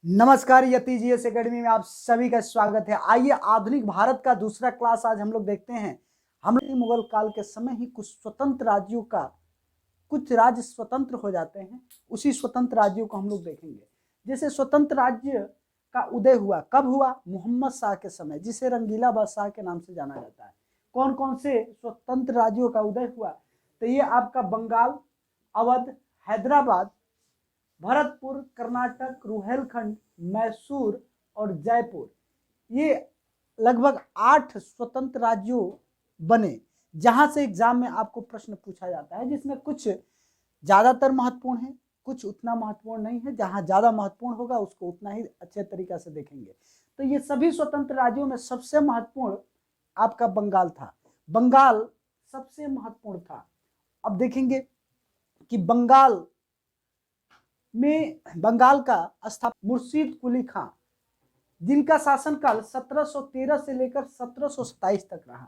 नमस्कार, यति GS academy में आप सभी का स्वागत है। आइए आधुनिक भारत का दूसरा क्लास आज हम लोग देखते हैं। हम लोग मुगल काल के समय ही कुछ स्वतंत्र राज्यों का कुछ राज्य स्वतंत्र हो जाते हैं, उसी स्वतंत्र राज्यों को हम लोग देखेंगे। जैसे स्वतंत्र राज्य का उदय हुआ, कब हुआ? मोहम्मद शाह के समय, जिसे रंगीला बादशाह के नाम से जाना जाता है। कौन कौन से स्वतंत्र राज्यों का उदय हुआ? तो ये आपका बंगाल, अवध, हैदराबाद, भरतपुर, कर्नाटक, रुहेलखंड, मैसूर और जयपुर, ये लगभग 8 स्वतंत्र राज्यों बने, जहां से एग्जाम में आपको प्रश्न पूछा जाता है, जिसमें कुछ ज्यादातर महत्वपूर्ण है, कुछ उतना महत्वपूर्ण नहीं है। जहां ज्यादा महत्वपूर्ण होगा उसको उतना ही अच्छे तरीके से देखेंगे। तो ये सभी स्वतंत्र राज्यों में सबसे महत्वपूर्ण आपका बंगाल था। बंगाल सबसे महत्वपूर्ण था। अब देखेंगे कि बंगाल का स्थापक मुर्शीद कुली खां, जिनका शासनकाल 1713 से लेकर 1727 तक रहा।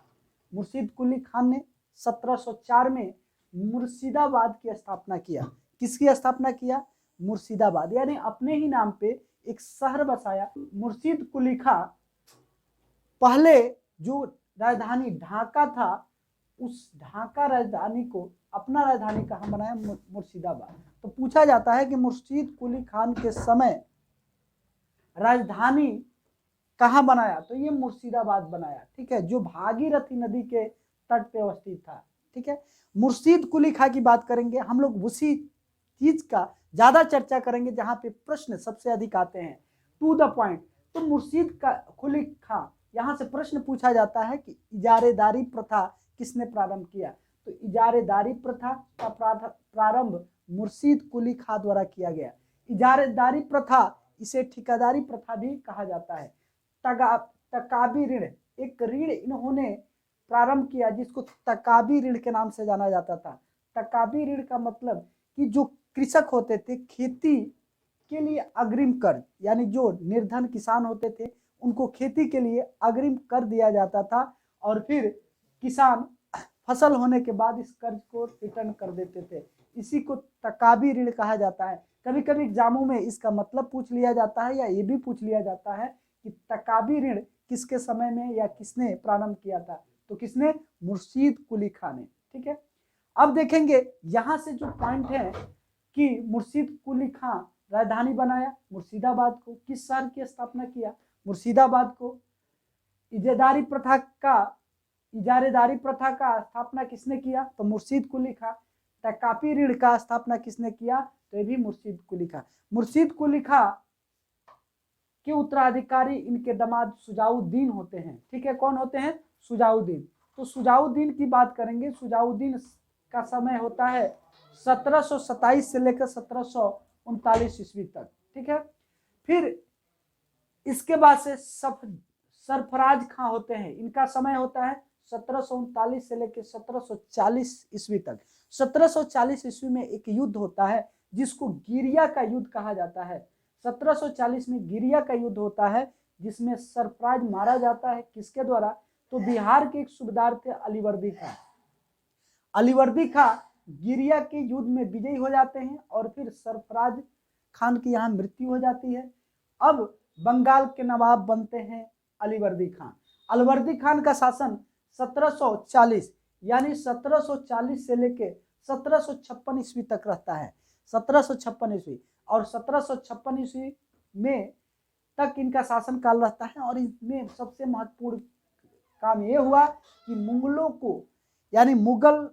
मुर्शीद कुली खान ने 1704 में मुर्शिदाबाद की स्थापना किया। किसकी स्थापना किया? मुर्शिदाबाद, यानी अपने ही नाम पे एक शहर बसाया। मुर्शीद कुली खां पहले जो राजधानी ढाका था, उस ढाका राजधानी को अपना राजधानी कहाँ बनाया? मुर्शिदाबाद। तो पूछा जाता है कि मुर्शीद कुली खान के समय राजधानी कहाँ बनाया? तो ये मुर्शिदाबाद बनाया, ठीक है, जो भागीरथी नदी के तट पे अवस्थित था। ठीक है, मुर्शीद कुली खां की बात करेंगे हम लोग, उसी चीज का ज्यादा चर्चा करेंगे जहां पे प्रश्न सबसे अधिक आते हैं, टू द पॉइंट। तो मुर्शीद कुली खां, यहां से प्रश्न पूछा जाता है कि इजारेदारी प्रथा किसने प्रारंभ किया? तो इजारेदारी प्रथा का प्रारंभ मुर्शीद कुली खां द्वारा किया गया। इजारेदारी प्रथा, इसे ठेकेदारी प्रथा भी कहा जाता है। तकाबी ऋण, एक ऋण इन्होंने प्रारंभ किया जिसको तकाबी ऋण के नाम से जाना जाता था। तकाबी ऋण का मतलब कि जो कृषक होते थे, खेती के लिए अग्रिम कर्ज, यानी जो निर्धन किसान होते थे उनको खेती के लिए अग्रिम कर दिया जाता था, और फिर किसान फसल होने के बाद इस कर्ज को रिटर्न कर देते थे। इसी को तकाबी ऋण कहा जाता है। कभी कभी एग्जामों में इसका मतलब पूछ लिया जाता है, या ये भी पूछ लिया जाता है कि तकाबी ऋण किसके समय में या किसने प्रारंभ किया था? तो किसने? मुर्शीद कुली खां ने। ठीक है, अब देखेंगे यहां से जो पॉइंट है कि मुर्शीद कुली खां राजधानी बनाया मुर्शिदाबाद को। किस शहर की स्थापना किया? मुर्शिदाबाद को। इजारेदारी प्रथा का स्थापना किसने किया? तो मुर्शीद कुली खां। तकाबी ऋण का स्थापना किसने किया? तो ये भी मुर्शीद कुली खां। मुर्शीद कुली खां के उत्तराधिकारी इनके दामाद सुजाउद्दीन होते हैं। ठीक है, कौन होते हैं? सुजाउद्दीन। तो सुजाउद्दीन की बात करेंगे। सुजाउद्दीन का समय होता है 1727 से लेकर 1739 ईस्वी तक। ठीक है, फिर इसके बाद से सरफराज खां होते हैं। इनका समय होता है 1739 से लेकर 1740 ईस्वी तक। 1740 ईस्वी में एक युद्ध होता है जिसको गिरिया का युद्ध कहा जाता है। 1740 में गिरिया का युद्ध होता है, जिसमें सरफराज मारा जाता है। किसके द्वारा? तो बिहार के एक सूबेदार थे अलीवर्दी खां। अलीवर्दी खां गिरिया के युद्ध में विजयी हो जाते हैं, और फिर सरफराज खान की यहाँ मृत्यु हो जाती है। अब बंगाल के नवाब बनते हैं अलीवर्दी खान। अलीवर्दी खान का शासन 1740, यानी 1740 से लेके 1756 ईस्वी तक रहता है। 1756 ईस्वी, और 1756 ईस्वी में तक इनका शासन काल रहता है। और इसमें सबसे महत्वपूर्ण काम यह हुआ कि मुगलों को, यानी मुगल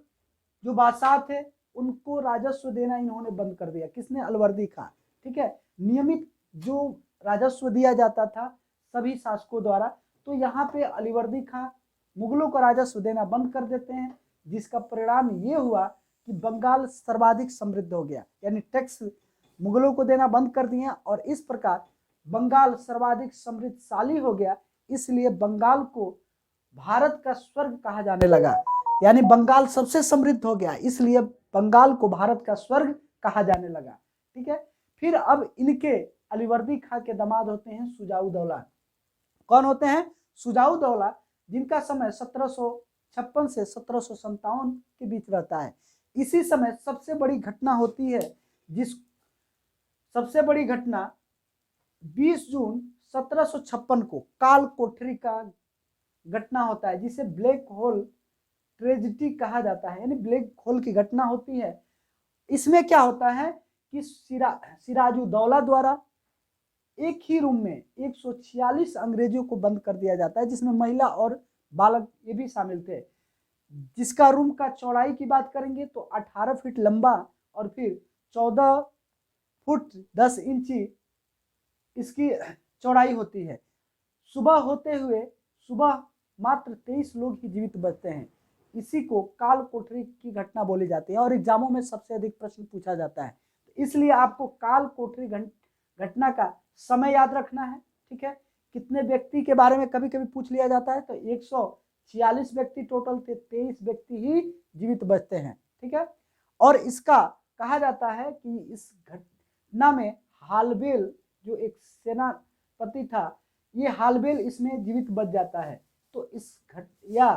जो बादशाह थे, उनको राजस्व देना इन्होंने बंद कर दिया। किसने? अलीवर्दी खां। ठीक है, नियमित जो राजस्व दिया जाता था सभी शासकों द्वारा, तो यहाँ पे अलीवर्दी खां मुगलों को राजस्व देना बंद कर देते हैं, जिसका परिणाम ये हुआ कि बंगाल सर्वाधिक समृद्ध हो गया। यानी टैक्स मुगलों को देना बंद कर दिया, और इस प्रकार बंगाल सर्वाधिक समृद्धशाली हो गया। इसलिए बंगाल को भारत का स्वर्ग कहा जाने लगा। यानी बंगाल सबसे समृद्ध हो गया, इसलिए बंगाल को भारत का स्वर्ग कहा जाने लगा। ठीक है, फिर अब इनके अलीवर्दी खां के दामाद होते हैं सुजाउद्दौला। कौन होते हैं? सुजाउद्दौला, जिनका समय 1756 से 1757 के बीच रहता है। इसी समय सबसे बड़ी घटना होती है, सबसे बड़ी घटना 20 जून 1756 को काल कोठरी का घटना होता है, जिसे ब्लैक होल ट्रेजिडी कहा जाता है, यानी ब्लैक होल की घटना होती है। इसमें क्या होता है कि सिराजुद्दौला द्वारा एक ही रूम में 146 अंग्रेजों को बंद कर दिया जाता है, जिसमें महिला और बालक ये भी शामिल थे। जिसका रूम का चौड़ाई की बात करेंगे तो 18 फीट लंबा और फिर 14 फुट 10 इंची इसकी चौड़ाई होती है। सुबह मात्र 23 लोग ही जीवित बचते हैं। इसी को काल कोठरी की घटना बोली जाती है और एग्जामों में सबसे अधिक प्रश्न पूछा जाता है। इसलिए आपको काल कोठरी घटना का समय याद रखना है। ठीक है, कितने व्यक्ति के बारे में कभी कभी पूछ लिया जाता है, तो 146 व्यक्ति टोटल थे, 23 व्यक्ति ही जीवित बचते हैं। ठीक है, और इसका कहा जाता है कि इस घटना में हालबेल जो एक सेनापति था, ये हालबेल इसमें जीवित बच जाता है। तो इस या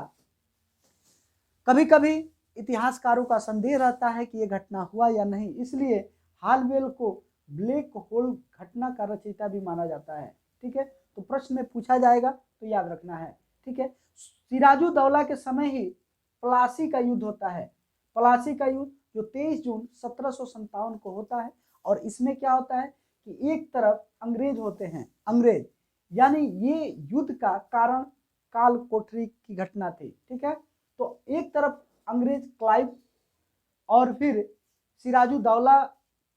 कभी कभी इतिहासकारों का संदेह रहता है कि यह घटना हुआ या नहीं, इसलिए हालबेल को ब्लैक होल घटना का रचयिता भी माना जाता है। ठीक है, तो प्रश्न में पूछा जाएगा तो याद रखना है। ठीक है, सिराजुद्दौला के समय ही प्लासी का युद्ध होता है। प्लासी का युद्ध जो 23 जून 1757 को होता है, और इसमें क्या होता है कि एक तरफ अंग्रेज होते हैं, अंग्रेज, यानी ये युद्ध का कारण काल कोठरी की घटना थी। ठीक है, तो एक तरफ अंग्रेज क्लाइव और फिर सिराजुद्दौला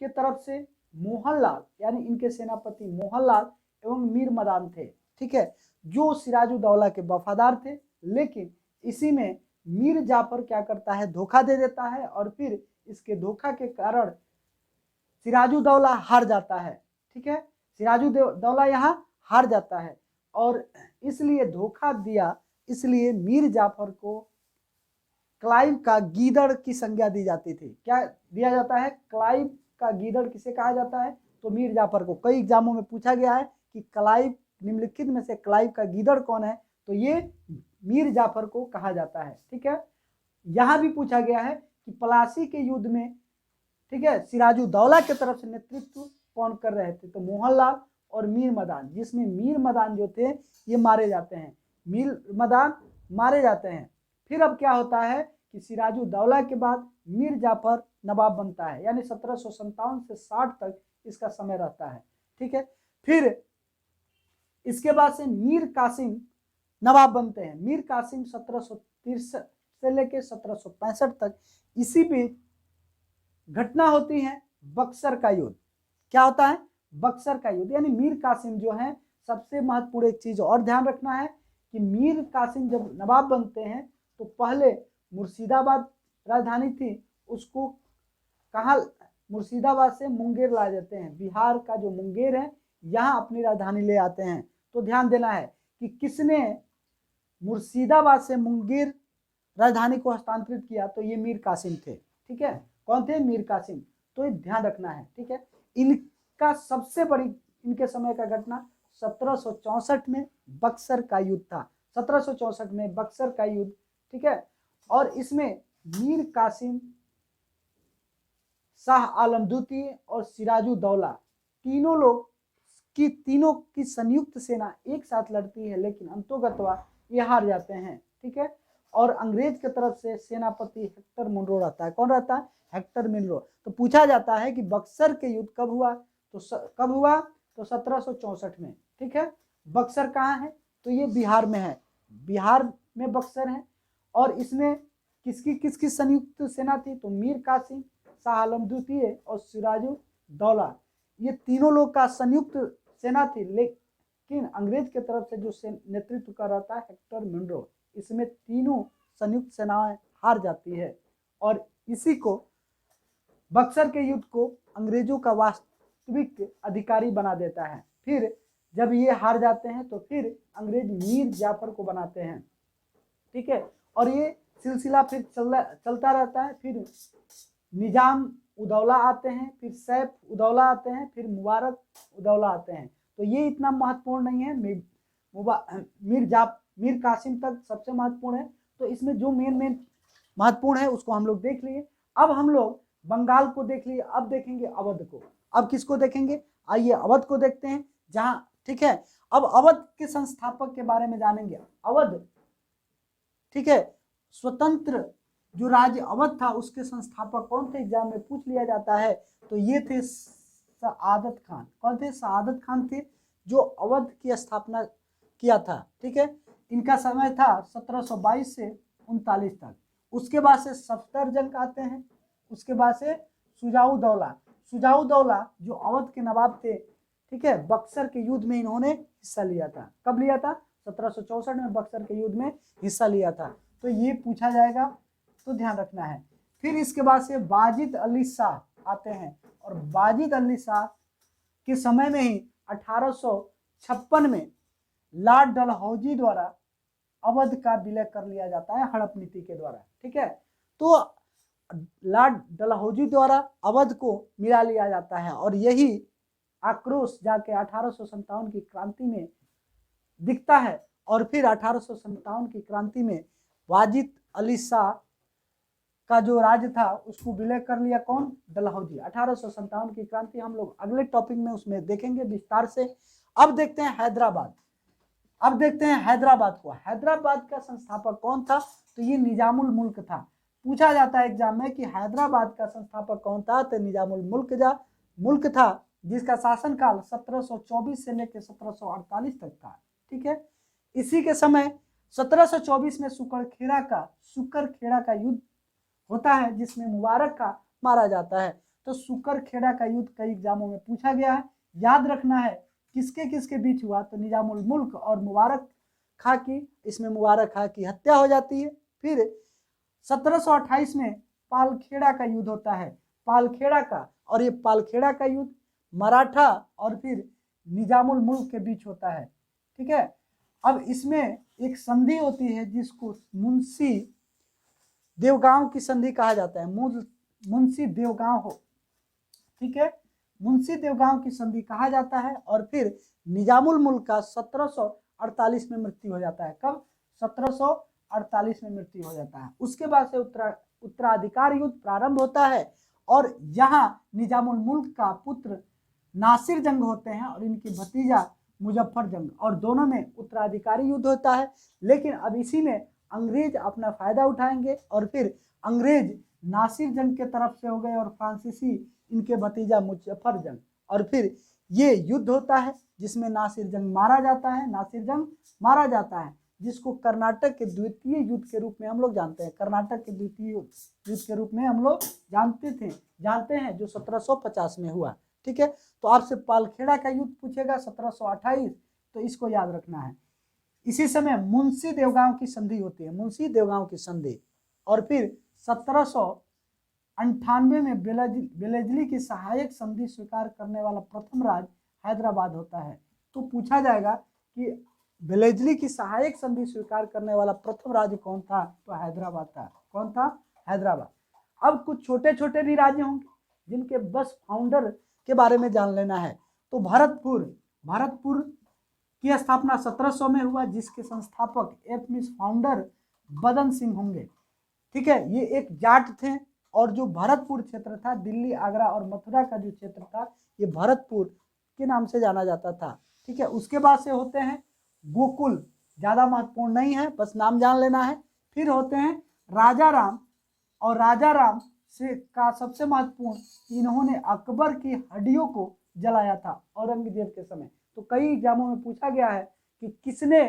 के तरफ से मोहनलाल, यानी इनके सेनापति मोहनलाल एवं मीर मदान थे। ठीक है, जो सिराजुद्दौला के वफादार थे, लेकिन इसी में मीर जाफर क्या करता है, धोखा दे देता है, और फिर इसके धोखा के कारण सिराजुद्दौला हार जाता है। ठीक है, सिराजुद्दौला यहाँ हार जाता है, और इसलिए धोखा दिया, इसलिए मीर जाफर को क्लाइव का गीदड़ की संज्ञा दी जाती थी। क्या दिया जाता है, क्लाइव का गीदड़ किसे कहा जाता है, तो मीर जाफर को। कई एग्जामों में पूछा गया है कि क्लाइव, निम्नलिखित में से क्लाइव का गीदड़ कौन है, तो ये मीर जाफर को कहा जाता है। ठीक है, यहां भी पूछा गया है कि प्लासी के युद्ध में, ठीक है, सिराजुद्दौला के तरफ से नेतृत्व कौन कर रहे थे, तो मोहनलाल और मीर मदान, जिसमें मीर मदान जो थे ये मारे जाते हैं, मीर मदान मारे जाते हैं। फिर अब क्या होता है कि सिराजुद्दौला के बाद मीर जाफर नवाब बनता है, यानी 1757 से 60 तक इसका समय रहता है। ठीक है, फिर इसके बाद से मीर कासिम नवाब बनते हैं। मीर कासिम 1763 से लेकर 1765 तक। इसी बीच घटना होती है बक्सर का युद्ध। क्या होता है, बक्सर का युद्ध, यानी मीर कासिम जो है, सबसे महत्वपूर्ण एक चीज और ध्यान रखना है कि मीर कासिम जब नवाब बनते हैं तो पहले मुर्शिदाबाद राजधानी थी, उसको कहाँ, मुर्शिदाबाद से मुंगेर ला देते हैं। बिहार का जो मुंगेर है, यहाँ अपनी राजधानी ले आते हैं। तो ध्यान देना है कि किसने मुर्शिदाबाद से मुंगेर राजधानी को हस्तांतरित किया, तो ये मीर कासिम थे। ठीक है, कौन थे, मीर कासिम। तो ये ध्यान रखना है। ठीक है, इनका सबसे बड़ी, इनके समय का घटना 1764 में बक्सर का युद्ध था। 1764 में बक्सर का युद्ध। ठीक है, और इसमें मीर कासिम, शाह आलम द्वितीय और सिराजुद्दौला तीनों की संयुक्त सेना एक साथ लड़ती है, लेकिन अंतोगत्वा ये हार जाते हैं। ठीक है, और अंग्रेज की तरफ से सेनापति हेक्टर मुनरो रहता है। कौन रहता है, हेक्टर मुनरो। तो पूछा जाता है कि बक्सर के युद्ध कब हुआ, तो कब हुआ, तो 1764 में। ठीक है, बक्सर कहाँ है, तो ये बिहार में है, बिहार में बक्सर है। और इसमें किसकी संयुक्त सेना थी, तो मीर कासिम, शाह आलम द्वितीय और सिराजुद्दौला, ये तीनों लोग का संयुक्त सेना थी। लेकिन अंग्रेज के तरफ से जो नेतृत्व कर रहा था हेक्टर मुनरो, इसमें तीनों संयुक्त सेनाएं हार जाती है, और इसी को बक्सर के युद्ध को अंग्रेजों का वास्तविक अधिकारी बना देता है। फिर जब ये हार जाते हैं तो फिर अंग्रेज मीर जाफर को बनाते हैं। ठीक है, और ये सिलसिला फिर चलता रहता है। फिर निजाम उदौला आते हैं, फिर सैफ उदौला आते हैं, फिर मुबारक उदौला आते हैं। तो ये इतना महत्वपूर्ण नहीं है, मीर कासिम तक सबसे महत्वपूर्ण है। तो इसमें जो मेन महत्वपूर्ण है उसको हम लोग देख लिए। अब हम लोग बंगाल को देख लिए, अब देखेंगे अवध को। अब किसको देखेंगे, आइए अवध को देखते हैं। जहाँ, ठीक है। अब अवध के संस्थापक के बारे में जानेंगे। अवध, ठीक है, स्वतंत्र जो राज्य अवध था उसके संस्थापक कौन थे, एग्जाम में पूछ लिया जाता है। तो ये थे सआदत खान। कौन थे? सआदत खान थे जो अवध की स्थापना किया था, ठीक है। इनका समय था 1722 से 39 तक। उसके बाद से सफदरजंग आते हैं, उसके बाद से शुजाउद्दौला। शुजाउद्दौला जो अवध के नवाब थे, ठीक है, बक्सर के युद्ध में इन्होंने हिस्सा लिया था। कब लिया था? 1764 में बक्सर के युद्ध में हिस्सा लिया था। तो ये पूछा जाएगा, तो ध्यान रखना है। फिर इसके बाद से वाजिद अली शाह आते हैं, और वाजिद अली शाह के समय में ही 1856 में लॉर्ड डलहौजी द्वारा अवध का विलय कर लिया जाता है हड़प नीति के द्वारा, ठीक है। तो लॉर्ड डलहौजी द्वारा अवध को मिला लिया जाता है, और यही आक्रोश जाके 1857 की क्रांति में दिखता है। और फिर 1857 की क्रांति में वाजिद अली शाह का जो राज्य था उसको विलय कर लिया कौन? डलहौजी। 1857 की क्रांति हम लोग अगले टॉपिक में उसमें देखेंगे विस्तार से। अब देखते हैं हैदराबाद। अब देखते हैं हैदराबाद को। हैदराबाद का संस्थापक कौन था? तो ये निजामुल मुल्क था। पूछा जाता है एग्जाम में कि हैदराबाद का संस्थापक कौन था, तो निजामुल मुल्क था, जिसका शासनकाल 1724 से लेकर 1748 तक था, ठीक है। इसी के समय 1724 में सुकरखेड़ा का युद्ध होता है, जिसमें मुबारक का मारा जाता है। तो सुकरखेड़ा का युद्ध कई एग्जामों में पूछा गया है, याद रखना है किसके किसके बीच हुआ। तो निजामुल मुल्क और मुबारक खां की, इसमें मुबारक खां की हत्या हो जाती है। फिर 1728 में पालखेड़ा का युद्ध होता है, पालखेड़ा का, और ये पालखेड़ा का युद्ध मराठा और फिर निजामुल मुल्क के बीच होता है, ठीक है। अब इसमें एक संधि होती है जिसको मुंशी देवगांव की संधि कहा जाता है। मुंशी देवगांव हो, ठीक है, मुंशी देवगांव की संधि कहा जाता है। और फिर निजामुल मुल्क का 1748 में मृत्यु हो जाता है। कब? 1748 में मृत्यु हो जाता है। उसके बाद से उत्तराधिकार युद्ध प्रारंभ होता है, और यहाँ निजामुल मुल्क का पुत्र नासिर जंग होते हैं और इनकी भतीजा मुजफ्फर जंग, और दोनों में उत्तराधिकारी युद्ध होता है। लेकिन अब इसी में अंग्रेज अपना फायदा उठाएंगे, और फिर अंग्रेज नासिर जंग के तरफ से हो गए और फ्रांसीसी इनके भतीजा मुजफ्फर जंग, और फिर ये युद्ध होता है जिसमें नासिर जंग मारा जाता है, जिसको कर्नाटक के द्वितीय युद्ध के रूप में हम लोग जानते हैं। कर्नाटक के द्वितीय युद्ध के रूप में हम लोग जानते हैं, जो 1750 में हुआ, ठीक है। तो आपसे पालखेड़ा का युद्ध पूछेगा 1728, तो इसको याद रखना है। इसी समय मुंशी देवगांव की संधि होती है, मुंशी देवगांव की संधि। और फिर 1798 में बेलेजली की सहायक संधि स्वीकार करने वाला प्रथम राज्य हैदराबाद होता है। तो पूछा जाएगा कि बेलेजली की सहायक संधि स्वीकार करने वाला प्रथम राज्य कौन था? तो हैदराबाद था। कौन था? हैदराबाद। अब कुछ छोटे छोटे भी राज्य होंगे जिनके बस फाउंडर के बारे में जान लेना है। तो भरतपुर की स्थापना 1700 में हुआ, जिसके संस्थापक फाउंडर बदन सिंह होंगे, ठीक है। ये एक जाट थे, और जो भरतपुर क्षेत्र था, दिल्ली, आगरा और मथुरा का जो क्षेत्र था, ये भरतपुर के नाम से जाना जाता था, ठीक है। उसके बाद से होते हैं गोकुल, ज्यादा महत्वपूर्ण नहीं है, बस नाम जान लेना है। फिर होते हैं राजा राम, और राजा राम से का सबसे महत्वपूर्ण, इन्होंने अकबर की हड्डियों को जलाया था औरंगजेब के समय। तो कई एग्जामों में पूछा गया है कि किसने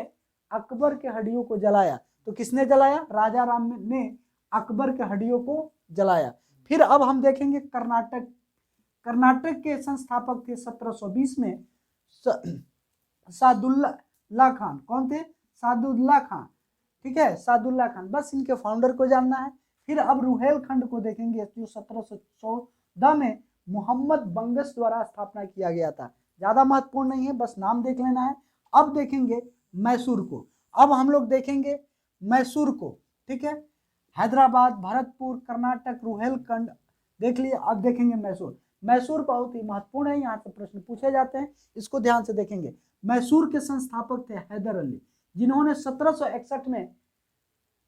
अकबर के हड्डियों को जलाया, तो किसने जलाया? राजा राम ने अकबर के हड्डियों को जलाया। फिर अब हम देखेंगे कर्नाटक के संस्थापक थे 1720 में सादुल्ला खान। कौन थे? सादुल्ला खान, ठीक है, सादुल्ला खान। बस इनके फाउंडर को जानना है। फिर अब रुहेलखंड को देखेंगे, जो 1714 में मोहम्मद बंगश द्वारा स्थापना किया गया था। ज्यादा महत्वपूर्ण नहीं है, बस नाम देख लेना है। अब देखेंगे मैसूर को। अब हम लोग देखेंगे मैसूर को, ठीक है। हैदराबाद, भरतपुर, कर्नाटक, रुहेलखंड देख लिए। अब देखेंगे मैसूर। मैसूर बहुत ही महत्वपूर्ण है, यहाँ से प्रश्न पूछे जाते हैं, इसको ध्यान से देखेंगे। मैसूर के संस्थापक थे हैदर अली, जिन्होंने 1761 में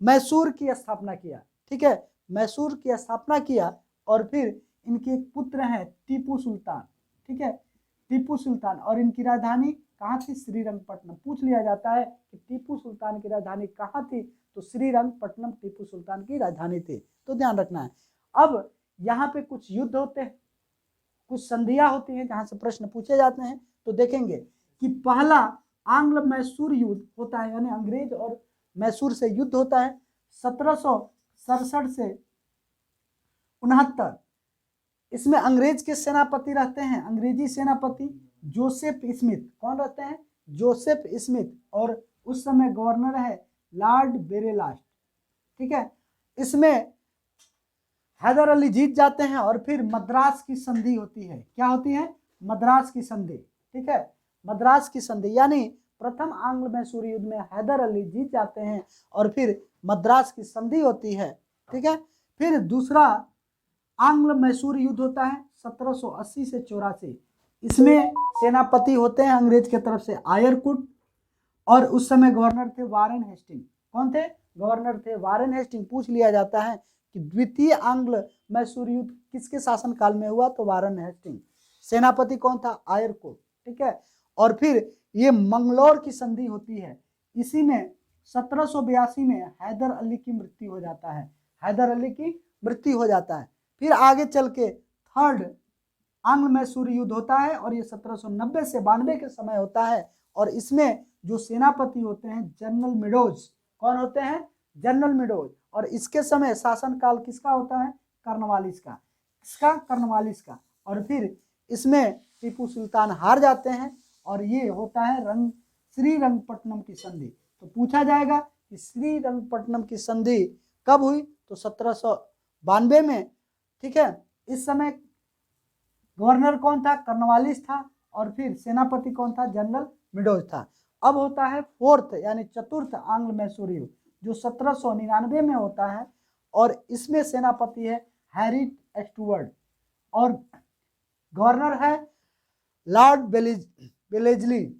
मैसूर की स्थापना किया, ठीक है, मैसूर की स्थापना किया। और फिर इनके एक पुत्र हैं टीपू सुल्तान, ठीक है। टीपू सुल्तान, और इनकी राजधानी कहाँ थी? श्रीरंगपट्टनम। पूछ लिया जाता है कि टीपू सुल्तान की राजधानी कहाँ थी, तो श्रीरंगपट्टनम टीपू सुल्तान की राजधानी थी, तो ध्यान रखना है। अब यहाँ पे कुछ युद्ध होते हैं, कुछ संधियां होती हैं जहां से प्रश्न पूछे जाते हैं। तो देखेंगे कि पहला आंग्ल मैसूर युद्ध होता है, यानी अंग्रेज और मैसूर से युद्ध होता है 1767 से 69। इसमें अंग्रेज के सेनापति रहते हैं, अंग्रेजी सेनापति जोसेफ स्मिथ। कौन रहते हैं? Joseph Smith. और उस समय गवर्नर है लॉर्ड बेरेलास्ट। ठीक है, इसमें हैदर अली जीत जाते हैं और फिर मद्रास की संधि होती है। क्या होती है? मद्रास की संधि। ठीक है, मद्रास की संधि, यानी प्रथम आंग्ल मैसूर युद्ध में हैदर अली जीत जाते हैं और फिर मद्रास की संधि होती है। ठीक है, फिर दूसरा आंग्ल मैसूर युद्ध होता है 1780 से 84। इसमें सेनापति होते हैं अंग्रेज की तरफ से आयरकुट, और उस समय गवर्नर थे वारेन हेस्टिंग। कौन थे? गवर्नर थे वारेन हेस्टिंग। पूछ लिया जाता है कि द्वितीय आंग्ल मैसूर युद्ध किसके शासनकाल में हुआ, तो वारेन हेस्टिंग। सेनापति कौन था? आयरकुट। ठीक है, और फिर ये मंगलौर की संधि होती है। इसी में 1782 में हैदर अली की मृत्यु हो जाता है, हैदर अली की मृत्यु हो जाता है। फिर आगे चल के थर्ड आंग्ल मैसूर युद्ध होता है और ये 1790 से 92 के समय होता है, और इसमें जो सेनापति होते हैं जनरल मेडोज। कौन होते हैं? General meadows. और इसके समय शासनकाल किसका होता है? कर्नवालिस का। किसका? कर्नवालिस का। और फिर इसमें टीपू सुल्तान हार जाते हैं और ये होता है श्रीरंगपट्टनम की संधि। तो पूछा जाएगा कि श्रीरंगपट्टनम की संधि कब हुई, तो 1792 में। ठीक है, इस समय गवर्नर कौन था? कर्नवालिस था, और फिर सेनापति कौन था? जनरल मेडोज था। अब होता है फोर्थ यानी चतुर्थ आंग्ल मैसूर युद्ध, जो 1799 में होता है, और इसमें सेनापति है हैरी स्टुअर्ट और गवर्नर है लॉर्ड बेलेजली।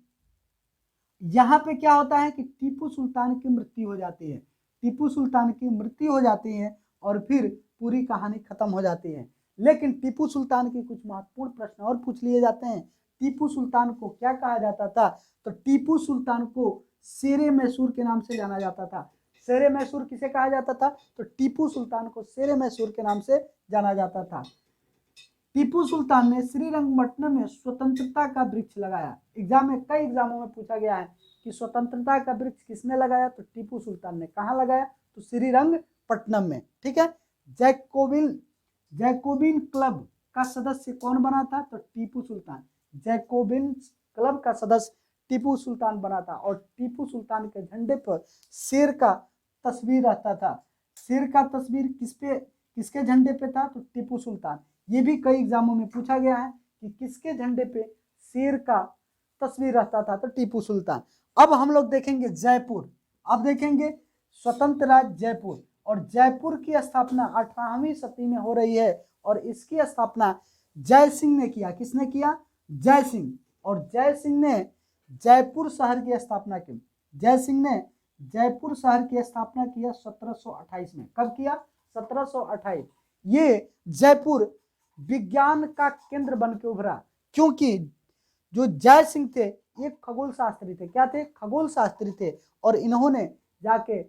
यहाँ पे क्या होता है कि टीपू सुल्तान की मृत्यु हो जाती है, टीपू सुल्तान की मृत्यु हो जाती है और फिर पूरी कहानी खत्म हो जाती है। लेकिन टीपू सुल्तान की कुछ महत्वपूर्ण प्रश्न और पूछ लिए जाते हैं। टीपू सुल्तान को क्या कहा जाता था, तो टीपू सुल्तान को शेरे मैसूर के नाम से जाना जाता था। शेरे मैसूर किसे कहा जाता था, तो टीपू सुल्तान को शेरे मैसूर के नाम से जाना जाता था। टीपू सुल्तान ने श्रीरंगपट्टनम में स्वतंत्रता का वृक्ष लगाया। एग्जाम में, कई एग्जामों में पूछा गया है कि स्वतंत्रता का वृक्ष किसने लगाया, तो टीपू सुल्तान ने। कहाँ लगाया, तो श्रीरंगपट्टनम में। ठीक है, जैकोबिन क्लब का सदस्य कौन बना था, तो टीपू सुल्तान। जैकोबिन क्लब का सदस्य टीपू सुल्तान बना था, और टीपू सुल्तान के झंडे पर शेर का तस्वीर रहता था। शेर का तस्वीर किसके झंडे पे था, तो टीपू सुल्तान। ये भी कई एग्जामों में पूछा गया है कि किसके झंडे पे शेर का तस्वीर रहता था, तो टीपू सुल्तान। अब हम लोग देखेंगे जयपुर। अब देखेंगे स्वतंत्र राज्य जयपुर, और जयपुर की स्थापना 18वीं सदी में हो रही है, और इसकी स्थापना जय सिंह ने किया। किसने किया? जय सिंह। और जय सिंह ने जयपुर शहर की स्थापना की। जय सिंह ने जयपुर शहर की स्थापना किया 1728 में। कब किया? 1728। ये जयपुर विज्ञान का केंद्र बन के उभरा, क्योंकि जो जय सिंह थे ये खगोल शास्त्री थे। क्या थे? खगोल शास्त्री थे, और इन्होंने जाके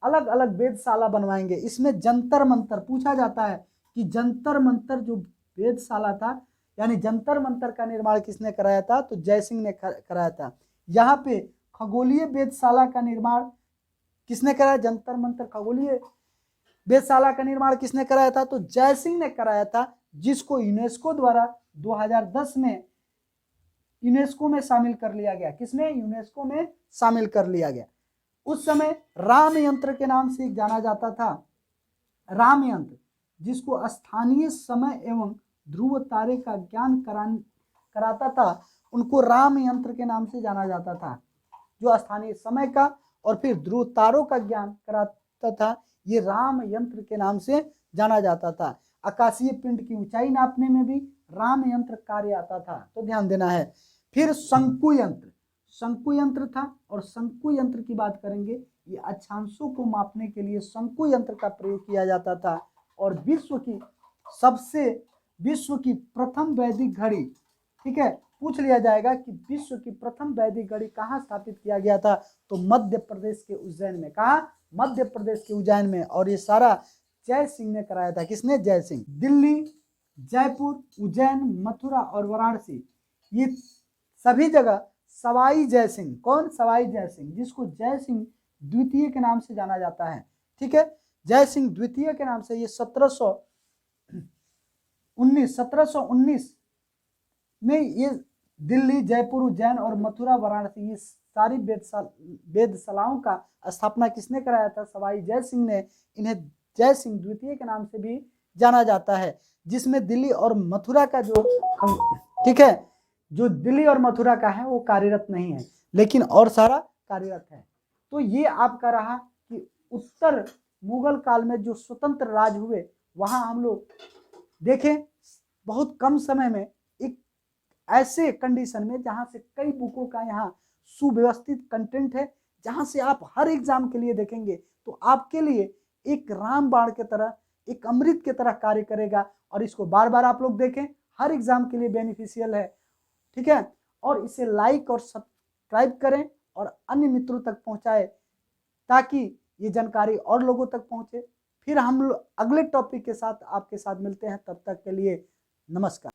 अलग अलग वेधशाला बनवाएंगे। इसमें जंतर मंतर पूछा जाता है कि जंतर मंतर जो वेधशाला था, यानी जंतर मंतर का निर्माण किसने कराया था, तो जय सिंह ने कराया था। यहाँ पे खगोलीय वेधशाला का निर्माण किसने कराया? जंतर मंतर खगोलीय वेधशाला का निर्माण किसने कराया था, तो जय सिंह ने कराया था, जिसको यूनेस्को द्वारा 2010 में यूनेस्को में शामिल कर लिया गया। किसमें? यूनेस्को में शामिल कर लिया गया। उस समय राम यंत्र के नाम से जाना जाता था। राम यंत्र, जिसको स्थानीय समय एवं ध्रुव तारे का ज्ञान कराता था, उनको राम यंत्र के नाम से जाना जाता था। जो स्थानीय समय का और फिर ध्रुव तारों का ज्ञान कराता था, ये राम यंत्र के नाम से जाना जाता था। आकाशीय पिंड की ऊंचाई नापने में भी राम यंत्र कार्य आता था, तो ध्यान देना है। फिर शंकु यंत्र, शंकु यंत्र था, और शंकु यंत्र की बात करेंगे, ये अक्षांशों को मापने के लिए शंकु यंत्र का प्रयोग किया जाता था। और विश्व की प्रथम वैदिक घड़ी, ठीक है, पूछ लिया जाएगा कि विश्व की प्रथम वैदिक घड़ी कहाँ स्थापित किया गया था, तो मध्य प्रदेश के उज्जैन में। कहा? मध्य प्रदेश के उज्जैन में। और ये सारा जय सिंह ने कराया था। किसने? जय सिंह। दिल्ली, जयपुर, उज्जैन, मथुरा और वाराणसी, ये सभी जगह सवाई जय सिंह, कौन? सवाई जय सिंह, जिसको जय सिंह द्वितीय के नाम से जाना जाता है। ठीक है, जय सिंह द्वितीय के नाम से ये 1719 में ये दिल्ली, जयपुर, उज्जैन और मथुरा, वाराणसी, ये सारी वेधशालाओं का स्थापना किसने कराया था? सवाई जय सिंह ने। इन्हें जय सिंह द्वितीय के नाम से भी जाना जाता है, जिसमें दिल्ली और मथुरा का जो, ठीक है, जो दिल्ली और मथुरा का है वो कार्यरत नहीं है, लेकिन और सारा कार्यरत है। तो ये आपका रहा कि उत्तर मुगल काल में जो स्वतंत्र राज हुए, वहां हम लोग देखें बहुत कम समय में एक ऐसे कंडीशन में जहां से कई बुकों का यहाँ सुव्यवस्थित कंटेंट है, जहां से आप हर एग्जाम के लिए देखेंगे तो आपके लिए एक रामबाण के तरह, एक अमृत के तरह कार्य करेगा। और इसको बार बार आप लोग देखें, हर एग्जाम के लिए बेनिफिशियल है। ठीक है, और इसे लाइक और सब्सक्राइब करें और अन्य मित्रों तक पहुंचाएं, ताकि ये जानकारी और लोगों तक पहुंचे। फिर हम अगले टॉपिक के साथ आपके साथ मिलते हैं, तब तक के लिए नमस्कार।